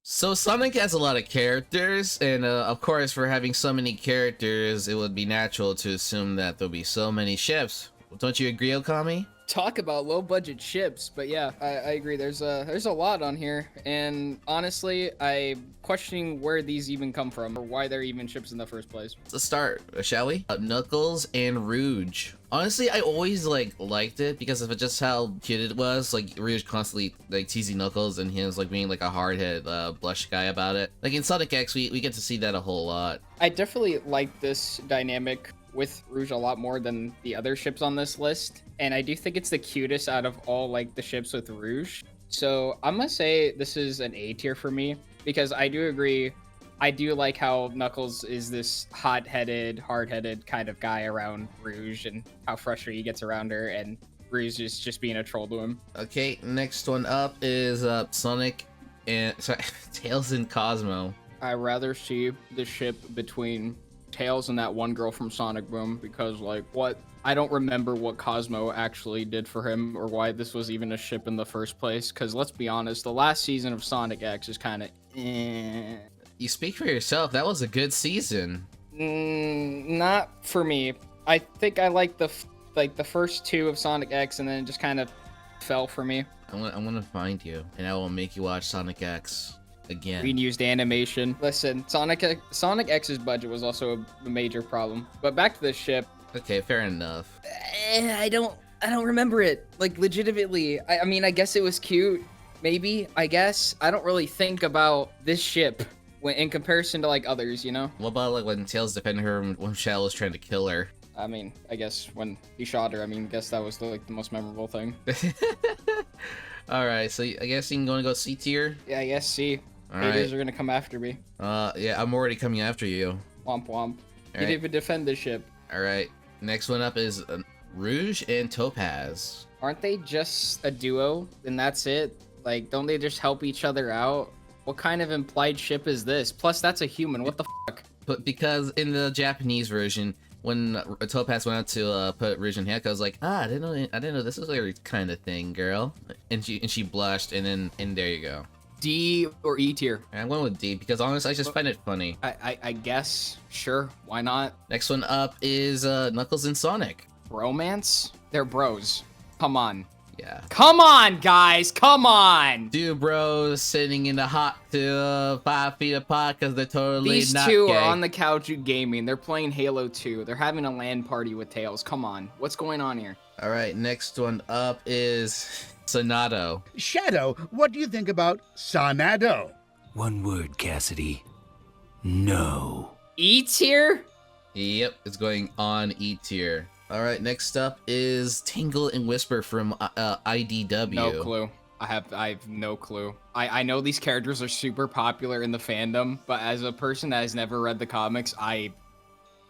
So Sonic has a lot of characters, and of course, for having so many characters, it would be natural to assume that there'll be so many ships. Don't you agree, Okami? Talk about low budget ships, but yeah, I agree. There's a lot on here, and honestly, I'm questioning where these even come from or why they're even ships in the first place. Let's start, shall we? Knuckles and Rouge. Honestly, I always liked it because of just how cute it was. Like Rouge constantly teasing Knuckles, and he was being like a hard-headed blush guy about it. Like in Sonic X, we get to see that a whole lot. I definitely like this dynamic with Rouge a lot more than the other ships on this list, and I do think it's the cutest out of all the ships with Rouge. So I'm gonna say this is an A tier for me because I do agree. I do like how Knuckles is this hot-headed, hard-headed kind of guy around Rouge, and how frustrated he gets around her, and Rouge is just being a troll to him. Okay, next one up is Sonic and Tails and Cosmo. I rather see the ship between Tails and that one girl from Sonic Boom because I don't remember what Cosmo actually did for him or why this was even a ship in the first place, because let's be honest, the last season of Sonic X is kind of You speak for yourself. That was a good season. Not for me. I think I like the first two of Sonic X, and then it just kind of fell for me. I'm gonna find you, and I will make you watch Sonic X again. We used animation. Listen, Sonic X's budget was also a major problem. But back to the ship. Okay, fair enough. I don't remember it. Like, legitimately. I mean, I guess it was cute. Maybe, I guess. I don't really think about this ship in comparison to others, you know? What about when Tails defended her when Shadow was trying to kill her? I mean, I guess when he shot her, I guess that was the most memorable thing. Alright, so I guess you're gonna go C tier? Yeah, I guess C. Haters are gonna come after me. Yeah, I'm already coming after you. Womp womp. You didn't even defend the ship. Alright, next one up is Rouge and Topaz. Aren't they just a duo and that's it? Don't they just help each other out? What kind of implied ship is this? Plus, that's a human. What the fuck? But because in the Japanese version, when Topaz went out to put Rouge in handcuffs, I was like, I didn't know this was your kind of thing, girl. And she blushed, and there you go. D or E tier? I went with D because honestly, I just find it funny. I guess. Sure. Why not? Next one up is Knuckles and Sonic. Bromance? They're bros. Come on. Yeah. Come on, guys. Come on. Two bros sitting in the hot tub 5 feet apart because they're totally These not two gay. are on the couch gaming. They're playing Halo 2. They're having a LAN party with Tails. Come on. What's going on here? All right, next one up is Sonato. Shadow, what do you think about Sonado? One word, Cassidy. No. E tier? Yep, it's going on E tier. All right, next up is Tingle and Whisper from IDW. No clue. I have no clue. I know these characters are super popular in the fandom, but as a person that has never read the comics, I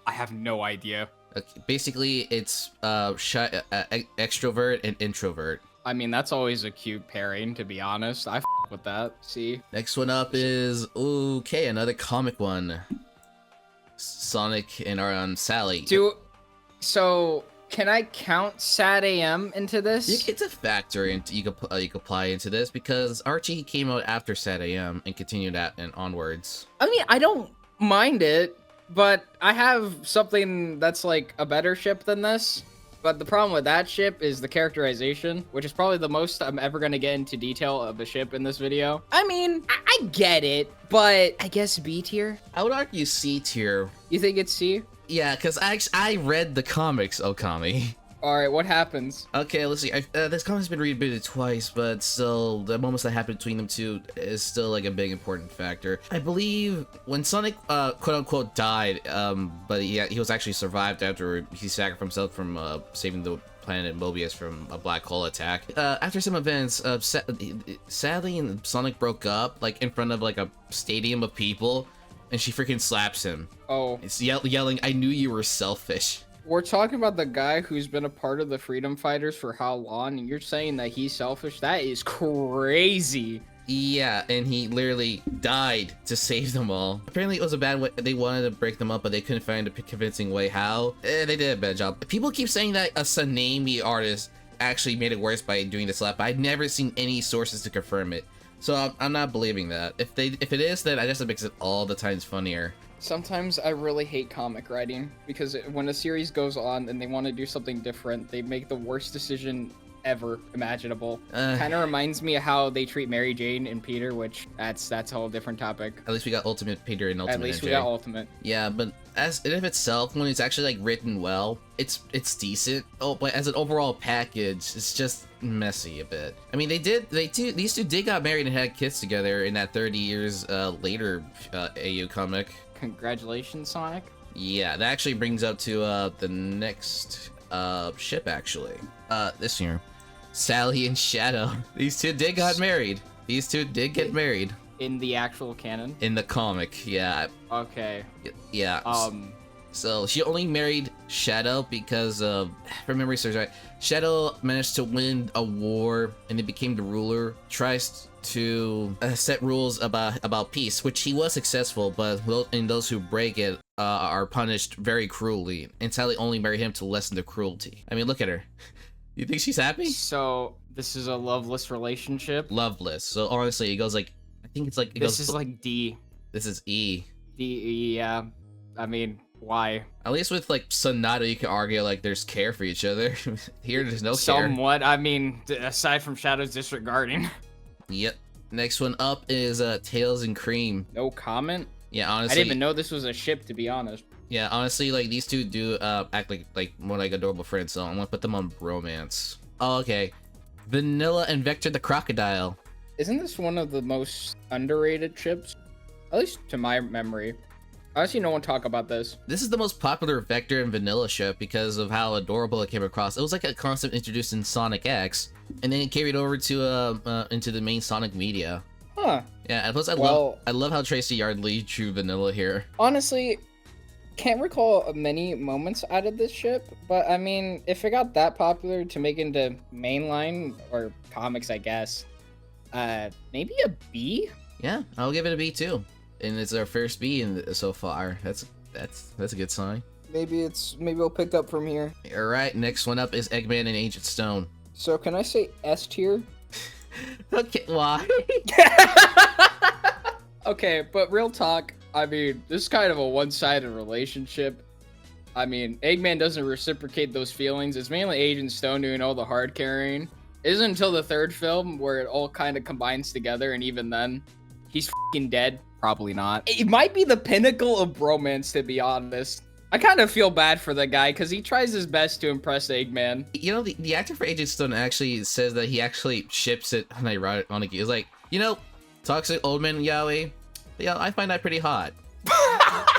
have no idea. Okay, basically, it's extrovert and introvert. I mean, that's always a cute pairing, to be honest. I with that. See? Next one up is, okay, another comic one. Sonic and Sally. So, can I count Sad AM into this? It's a factor you could apply into this because Archie came out after Sad AM and continued that and onwards. I mean, I don't mind it, but I have something that's a better ship than this. But the problem with that ship is the characterization, which is probably the most I'm ever going to get into detail of the ship in this video. I mean, I get it, but I guess B tier? I would argue C tier. You think it's C? Yeah, because I read the comics, Okami. Alright, what happens? Okay, let's see. This comic's been rebooted twice, but still, the moments that happened between them two is still a big important factor. I believe when Sonic, quote-unquote, died, but he was actually survived after he sacrificed himself from saving the planet Mobius from a black hole attack. After some events, sadly, Sonic broke up, in front of, a stadium of people, and she freaking slaps him. Oh. It's yelling, "I knew you were selfish." We're talking about the guy who's been a part of the Freedom Fighters for how long, and you're saying that he's selfish? That is crazy. Yeah, and he literally died to save them all. Apparently it was a bad way. They wanted to break them up, but they couldn't find a convincing way how. They did a bad job. People keep saying that a Tsunami artist actually made it worse by doing the slap, but I've never seen any sources to confirm it. So I'm not believing that. If it is, then I guess it makes it all the times funnier. Sometimes I really hate comic writing because when a series goes on and they want to do something different, they make the worst decision ever imaginable. Kind of reminds me of how they treat Mary Jane and Peter, which that's a whole different topic. At least we got Ultimate Peter and Ultimate At least MJ. we got Ultimate. Yeah, but as in of itself, when it's actually like written well, it's decent. Oh, but as an overall package, it's just messy a bit. I mean, these two did got married and had kids together in that 30 years later AU comic. Congratulations, Sonic. Yeah, that actually brings up to the next ship actually. This here, Sally and Shadow. These two did got married. These two did get married. In the actual canon? In the comic, yeah. Okay. Yeah. So she only married Shadow because of, if memory serves right, Shadow managed to win a war and he became the ruler. Tries to set rules about peace, which he was successful, but those who break it are punished very cruelly. And Sally only married him to lessen the cruelty. I mean, look at her. You think she's happy? So this is a loveless relationship. Loveless. So honestly, it goes like, I think it's like This is like D. This is E. D. Yeah. I mean, why? At least with like Sonata, you can argue like there's care for each other. Here, there's no care. Somewhat. I mean, aside from Shadow's disregarding. Yep. Next one up is Tails and Cream. No comment. Yeah, honestly. I didn't even know this was a ship, to be honest. Yeah, honestly, like these two do act like more like adorable friends, so I'm gonna put them on bromance. Oh, okay. Vanilla and Vector the Crocodile. Isn't this one of the most underrated ships? At least to my memory. I see no one talk about this. This is the most popular Vector and Vanilla ship because of how adorable it came across. It was like a concept introduced in Sonic X, and then it carried over to into the main Sonic media. Huh. Yeah, and plus I love how Tracy Yardley drew Vanilla here. Honestly, can't recall many moments out of this ship, but I mean, if it got that popular to make into mainline or comics, I guess, maybe a B? Yeah, I'll give it a B too. And it's our first B so far. That's a good sign. Maybe we'll pick up from here. All right, next one up is Eggman and Agent Stone. So can I say S tier? Okay, why? Okay, but real talk, I mean, this is kind of a one-sided relationship. I mean, Eggman doesn't reciprocate those feelings. It's mainly Agent Stone doing all the hard carrying. It isn't until the third film where it all kind of combines together, and even then, he's f***ing dead. Probably not. It might be the pinnacle of bromance, to be honest. I kind of feel bad for the guy because he tries his best to impress Eggman. You know, the actor for Agent Stone actually says that he actually ships it unironically. He's like, you know, toxic old man yaoi. Yeah, I find that pretty hot. I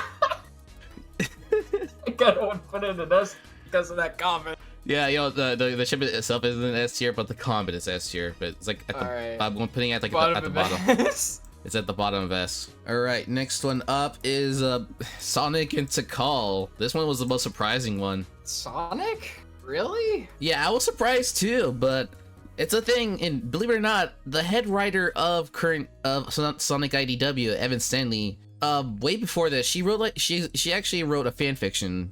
gotta put into this because of that comment. Yeah, you know, the ship itself isn't S tier, but the comment is S tier. But it's like at the, I'm putting it like at the bottom. It's at the bottom of S. Alright, next one up is Sonic and Tikal. This one was the most surprising one. Sonic? Really? Yeah, I was surprised too, but it's a thing, and believe it or not, the head writer of Sonic IDW, Evan Stanley, way before this, she wrote she actually wrote a fanfiction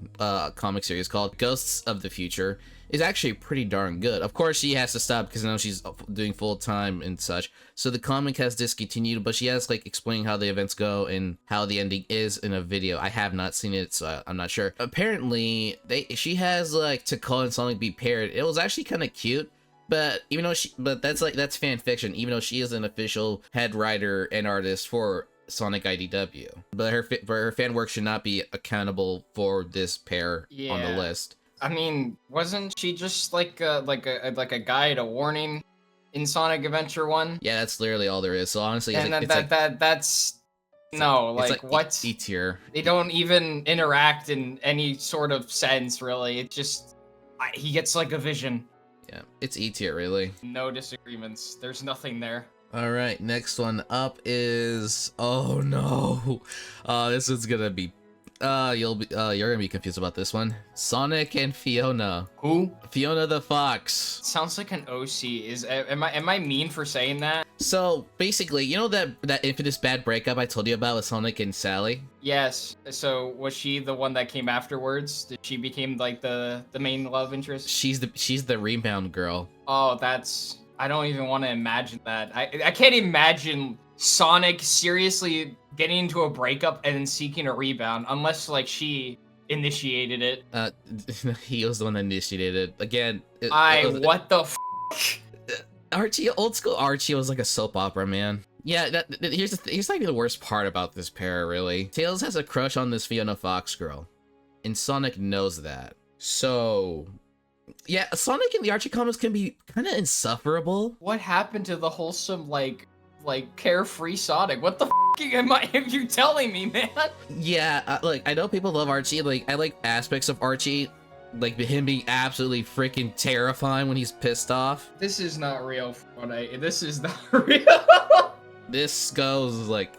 comic series called Ghosts of the Future. Is actually pretty darn good. Of course, she has to stop because now she's doing full time and such. So the comic has discontinued, but she has like explaining how the events go and how the ending is in a video. I have not seen it, so I'm not sure. Apparently, she has like Tikal and Sonic be paired. It was actually kind of cute, but even though that's fan fiction. Even though she is an official head writer and artist for Sonic IDW, but her fan work should not be accountable for this pair on the list. I mean, wasn't she just like a guide, a warning in Sonic Adventure 1? Yeah, that's literally all there is. So honestly, and that's what? E tier. They don't even interact in any sort of sense, really. It just he gets like a vision. Yeah, it's E tier, really. No disagreements. There's nothing there. All right, next one up is oh no, this is gonna be. You're gonna be confused about this one. Sonic and Fiona. Who? Fiona the Fox. Sounds like an OC. Am I mean for saying that? So basically, you know that infamous bad breakup I told you about with Sonic and Sally? Yes. So was she the one that came afterwards? Did she become like the main love interest? She's the rebound girl. Oh, that's. I don't even want to imagine that. I can't imagine Sonic seriously getting into a breakup and then seeking a rebound, unless like she initiated it. He was the one that initiated it. Again, what the Archie, old school Archie was like a soap opera, man. Yeah, here's like the worst part about this pair, really. Tails has a crush on this Fiona Fox girl, and Sonic knows that. So, yeah, Sonic in the Archie comics can be kind of insufferable. What happened to the wholesome, like carefree Sonic? What the are you telling me, man? Yeah, like, I know people love Archie. Like, I like aspects of Archie, like him being absolutely freaking terrifying when he's pissed off. This is not real, this is not real. This goes, like,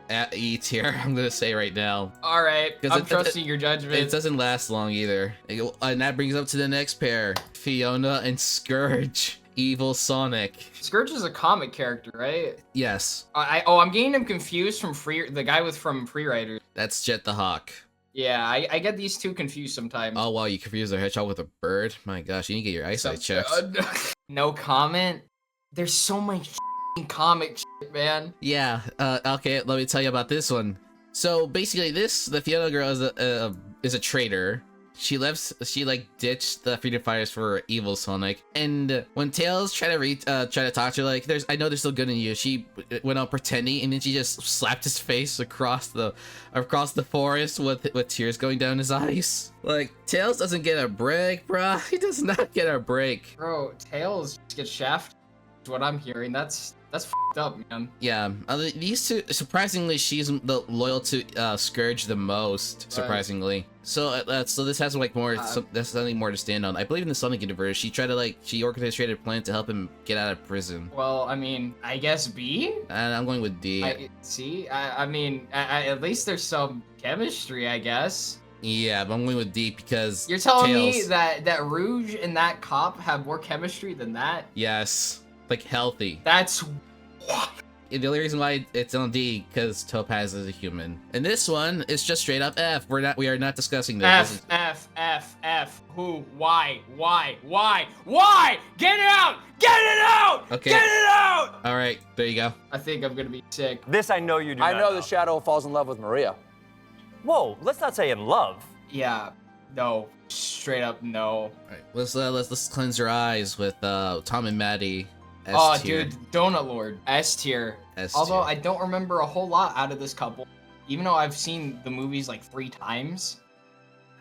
at E tier, I'm gonna say right now. Alright, I'm trusting your judgment. It doesn't last long either. And that brings up to the next pair. Fiona and Scourge. Evil Sonic. Scourge is a comic character, right? Yes. I'm getting him confused from the guy from Free Riders. That's Jet the Hawk. Yeah, I get these two confused sometimes. Oh, wow, you confuse a hedgehog with a bird? My gosh, you need to get your eyesight checked. No comment? There's so much comic shit, man. Yeah, okay, let me tell you about this one. So, basically, the Fiona girl is a traitor. She like ditched the Freedom Fighters for Evil Sonic, and when Tails tried to talk to her, like, I know they're still good in you, she went on pretending, and then she just slapped his face across the forest with tears going down his eyes. Like, Tails doesn't get a break, bruh. He does not get a break. Bro, Tails gets shafted. Is what I'm hearing. That's f***ed up, man. Yeah, these two, surprisingly, she's loyal to Scourge the most, surprisingly. Right. So this has like more, that's something more to stand on. I believe in the Sonic universe, she orchestrated a plan to help him get out of prison. Well, I mean, I guess B? And I'm going with D. I mean, at least there's some chemistry, I guess. Yeah, but I'm going with D because you're telling me that Rouge and that cop have more chemistry than that? Yes. Like, healthy. That's the only reason why it's on D because Topaz is a human. And this one is just straight up F. We are not discussing this. F. Who? Why? Get it out! Okay. Get it out! All right, there you go. I think I'm gonna be sick. This I know you do. I know the Shadow falls in love with Maria. Whoa, let's not say in love. Yeah, no, straight up no. All right, let's cleanse your eyes with Tom and Maddie. S-tier. Dude, Donut Lord. S tier. Although I don't remember a whole lot out of this couple, even though I've seen the movies like 3 times.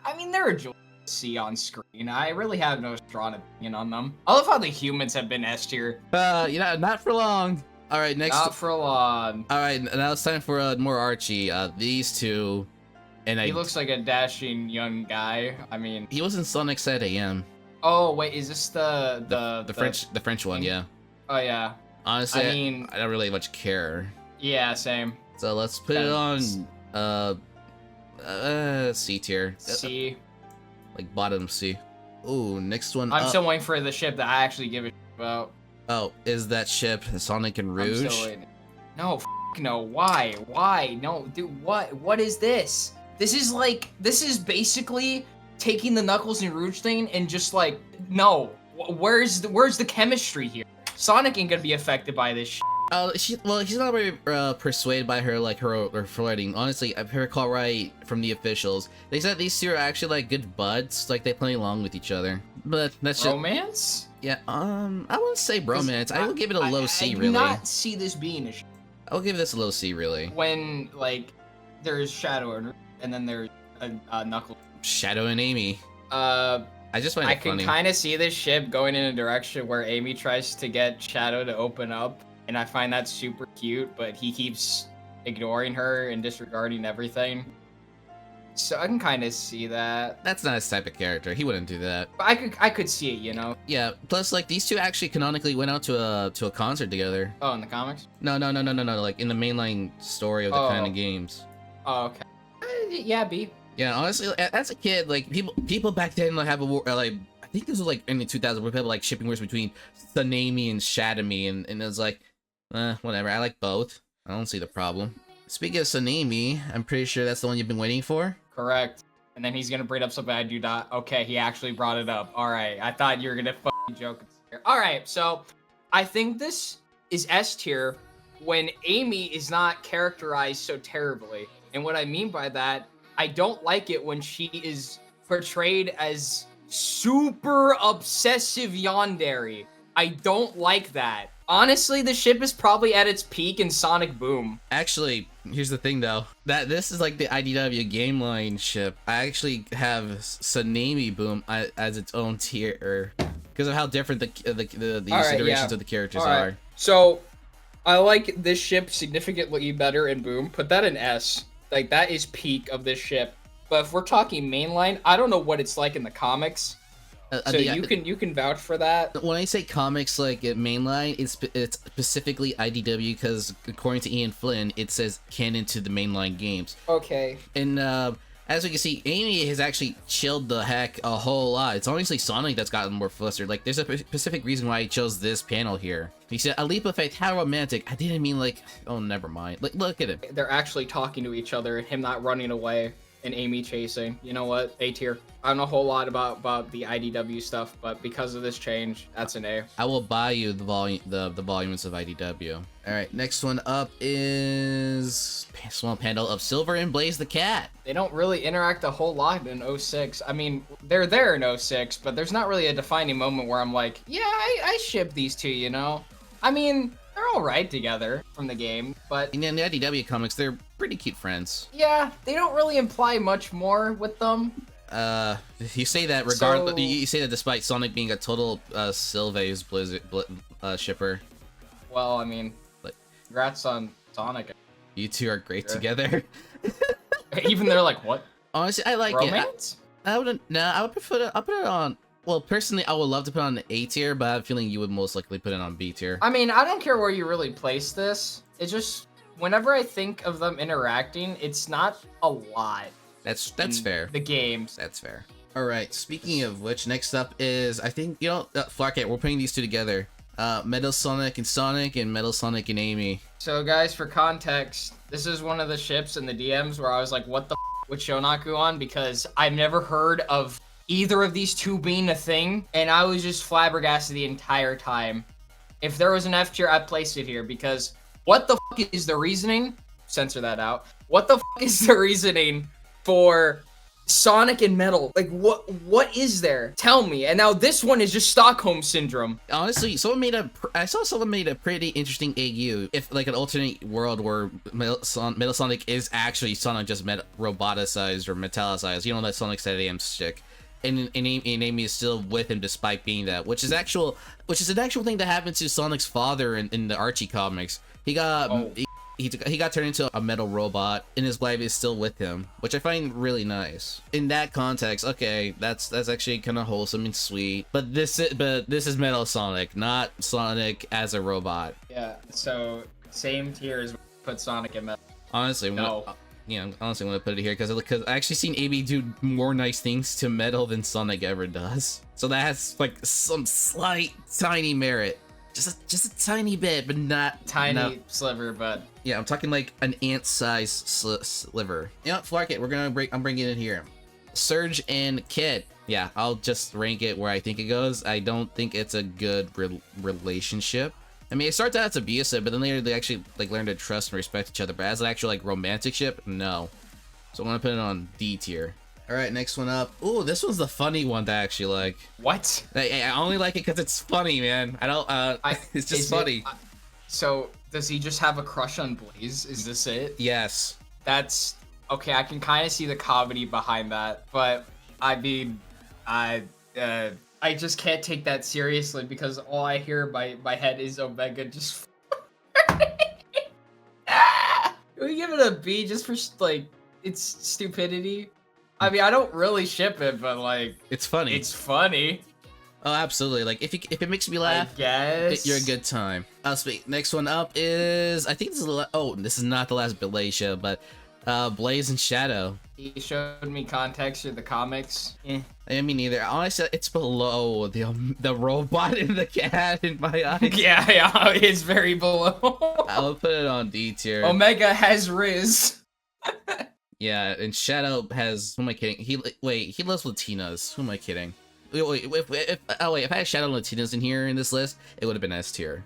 I mean, they're a joy to see on screen. I really have no strong opinion on them. I love how the humans have been S tier. Not for long. All right, next. Not for long. All right, now it's time for more Archie. These two, and he looks like a dashing young guy. I mean, he was in Sonic Side AM. Oh wait, is this the French one? Yeah. Oh yeah. Honestly, I mean, I don't really much care. Yeah, same. So let's put it on C tier. C. Like bottom C. Ooh, next one. I'm still waiting for the ship that I actually give a shit about. Oh, is that ship Sonic and Rouge? I'm still waiting. No, no. Why? No, dude. What is this? This is basically taking the Knuckles and Rouge thing and just like, no. Where's the chemistry here? Sonic ain't gonna be affected by this shit. She's not very persuaded by her flirting. Honestly, if I recall right from the officials, they said these two are actually like good buds, like they play along with each other. But that's romance. Yeah, I wouldn't say bromance. I would give it a low C, really. I do not see this being a I would give this a low C, really. When like there's Shadow and then there's Knuckles. Shadow and Amy. I just find it funny. I can kind of see this ship going in a direction where Amy tries to get Shadow to open up, and I find that super cute, but he keeps ignoring her and disregarding everything. So I can kind of see that. That's not his type of character. He wouldn't do that. But I could see it, you know? Yeah, plus, like, these two actually canonically went out to a concert together. Oh, in the comics? No, like, in the mainline story of the kind of games. Oh, okay. Yeah, B. Yeah, honestly, as a kid, like, people back then, like, have a war, like, I think this was, like, in the 2000s, where people, like, shipping wars between Tsunami and Shadami, and it was like, whatever, I like both. I don't see the problem. Speaking of Tsunami, I'm pretty sure that's the one you've been waiting for? Correct. And then he's gonna bring up something I do not. Okay, he actually brought it up. Alright, I thought you were gonna fucking joke. Alright, so, I think this is S tier when Amy is not characterized so terribly. And what I mean by that, I don't like it when she is portrayed as super obsessive yandere. I don't like that. Honestly, the ship is probably at its peak in Sonic Boom. Actually, here's the thing though. That this is like the IDW game line ship. I actually have Tsunami Boom as its own tier because of how different the iterations of the characters are. So, I like this ship significantly better in Boom. Put that in S. Like, that is peak of this ship. But if we're talking mainline, I don't know what it's like in the comics. So you can vouch for that. When I say comics like mainline, it's specifically IDW because according to Ian Flynn, it says canon to the mainline games. Okay. And as we can see, Amy has actually chilled the heck a whole lot. It's honestly Sonic that's gotten more flustered. Like, there's a specific reason why I chose this panel here. He said, "A leap of faith, how romantic." I didn't mean like, oh, never mind. Like, look at him. They're actually talking to each other and him not running away and Amy chasing. You know what? A tier. I don't know a whole lot about the IDW stuff, but because of this change, that's an A. I will buy you the volumes of IDW. All right, next one up is small panel of Silver and Blaze the cat. They don't really interact a whole lot in 06. I mean, they're there in 06, but there's not really a defining moment where I'm like, yeah, I ship these two, you know? I mean, they're all right together from the game, but... In the IDW comics, they're pretty cute friends. Yeah, they don't really imply much more with them. You say that regardless. You say that despite Sonic being a total Sylvain's shipper. Well, I mean, congrats on Sonic. You two are great together. Even they're like, what? Honestly, I like Romance? it. I wouldn't. Nah, I would put it. I'll put it on. Well, personally, I would love to put it on A tier, but I have a feeling you would most likely put it on B tier. I mean, I don't care where you really place this. It's just whenever I think of them interacting, it's not a lot. That's fair. The games. That's fair. All right. Speaking of which, next up is I think Flarket. We're putting these two together. Metal Sonic and Metal Sonic and Amy. So guys, for context, this is one of the ships in the DMs where I was like, what the f with Shonaku on? Because I've never heard of either of these two being a thing, and I was just flabbergasted the entire time. If there was an F tier, I'd place it here, because what the f is the reasoning? Censor that out. What the f is the reasoning for Sonic and Metal? Like, what is there? Tell me. And now this one is just Stockholm Syndrome. Honestly, I saw someone made a pretty interesting AU. If like an alternate world where Metal Sonic is actually Sonic just roboticized or metallicized. You know that Sonic said AM stick. And Amy is still with him despite being that, which is an actual thing that happened to Sonic's father in the Archie comics. He got he got turned into a metal robot, and his wife is still with him, which I find really nice. In that context, okay, that's actually kind of wholesome and sweet. But this is Metal Sonic, not Sonic as a robot. Yeah. So same tier as put Sonic and Metal. Honestly, no. Honestly, I'm gonna put it here because I actually seen Amy do more nice things to Metal than Sonic ever does. So that has like some slight, tiny merit, just a tiny bit, but not tiny sliver. But yeah, I'm talking like an ant-sized sliver. You know what, Flarket, I'm bringing it here. Surge and Kid. Yeah, I'll just rank it where I think it goes. I don't think it's a good relationship. I mean, it starts out as abusive, but then later they actually like learn to trust and respect each other. But as an actual like romantic ship, no. So I'm gonna put it on D tier. All right, next one up. Ooh, this one's the funny one that I actually like. What? I only like it because it's funny, man. I don't. It's just funny. So does he just have a crush on Blaze? Is this it? Yes. That's okay. I can kind of see the comedy behind that, but I mean, I just can't take that seriously because all I hear in my head is Omega just. Can we give it a B just for like its stupidity? I mean, I don't really ship it, but like it's funny. It's funny. Oh, absolutely. Like if it makes me laugh, I guess you're a good time. I'll speak. Next one up is this is not the last Blaze show, but Blaze and Shadow. He showed me context of the comics. I mean, neither. Honestly, it's below the robot and the cat in my eyes. Yeah, it's very below. I'll put it on D tier. Omega has Riz. Yeah, and Shadow has. Who am I kidding? He lives with Latinas. Who am I kidding? if I had Shadow Latinas in here in this list, it would have been S tier.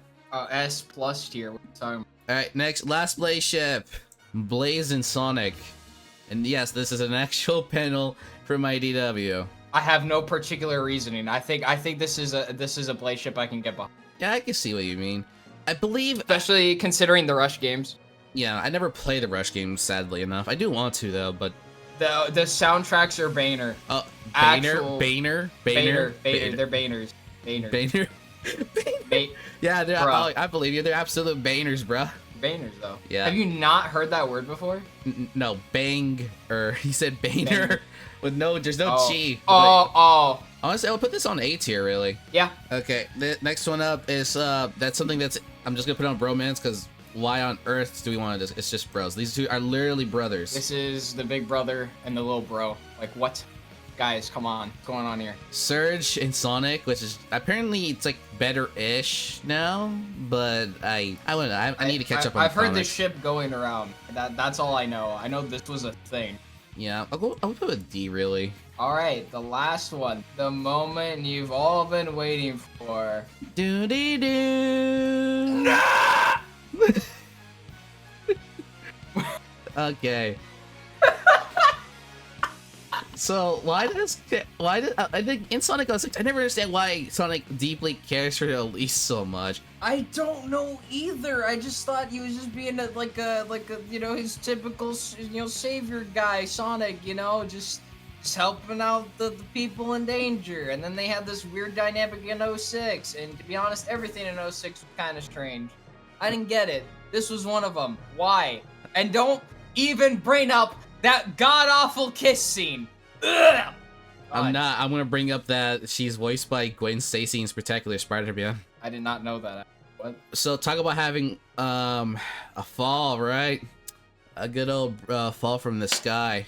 S plus tier. What are you talking about? All right, next, last Blaze ship, Blaze and Sonic, and yes, this is an actual panel from IDW. I have no particular reasoning. I think this is a Blaze ship I can get behind. Yeah, I can see what you mean. I believe, Especially considering the Rush games. yeah, I never played the Rush games, sadly enough. I do want to though, but The soundtracks are Baner. Boehner, They're Baners. Boehner. Yeah, Bruh. I believe you. They're absolute Baners, bruh. Baners though. Yeah. Have you not heard that word before? No, bang, or he said Boehner Banger. with no, there's no Oh. G. Oh. Honestly, I would put this on A tier, really. Yeah. Okay, the next one up is that's something that's I'm just gonna put on bromance because why on earth do we want to? It's just bros. These two are literally brothers. This is the big brother and the little bro. Like what? Guys, come on. What's going on here? Surge and Sonic, which is apparently it's like better-ish now, but I need to catch up on. I've heard comics. this ship going around. That's all I know. I know this was a thing. Yeah, I'll put a D really. All right, the last one. The moment you've all been waiting for. Do dee doo. Okay. So why I think in Sonic 06 I never understand why Sonic deeply cares for Elise so much. I don't know either. I just thought he was just being like a his typical savior guy, Sonic. Just helping out the people in danger. And then they had this weird dynamic in 06. And to be honest, everything in 06 was kind of strange. I didn't get it. This was one of them. Why? And don't even bring up that god awful kiss scene. Ugh! I'm gonna bring up that she's voiced by Gwen Stacy in Spectacular Spider-Man. I did not know that. What? So talk about having a fall, right? A good old fall from the sky.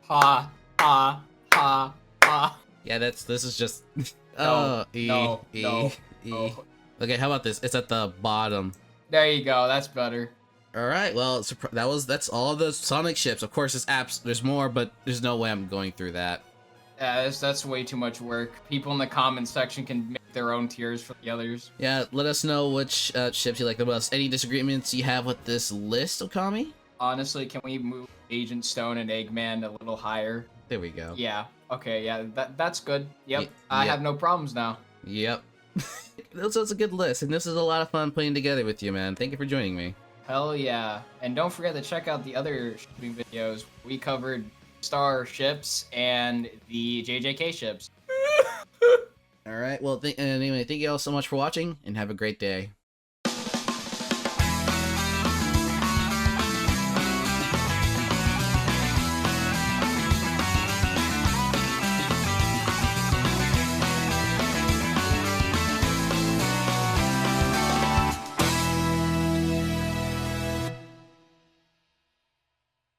Ha ha ha ha. Yeah, this is just No, E. no. Okay, how about this? It's at the bottom. There you go. That's better. All right, well, that's all the Sonic ships. Of course, there's more, but there's no way I'm going through that. Yeah, that's way too much work. People in the comments section can make their own tiers for the others. Yeah, let us know which ships you like the most. Any disagreements you have with this list, Okami? Honestly, can we move Agent Stone and Eggman a little higher? There we go. Yeah. Okay. Yeah. That's good. Yep. I yep. have no problems now. Yep. So it's a good list, and this is a lot of fun putting together with you, man. Thank you for joining me. Hell yeah. And don't forget to check out the other shipping videos. We covered Star ships and the JJK ships. All right, well, anyway, thank you all so much for watching, and have a great day.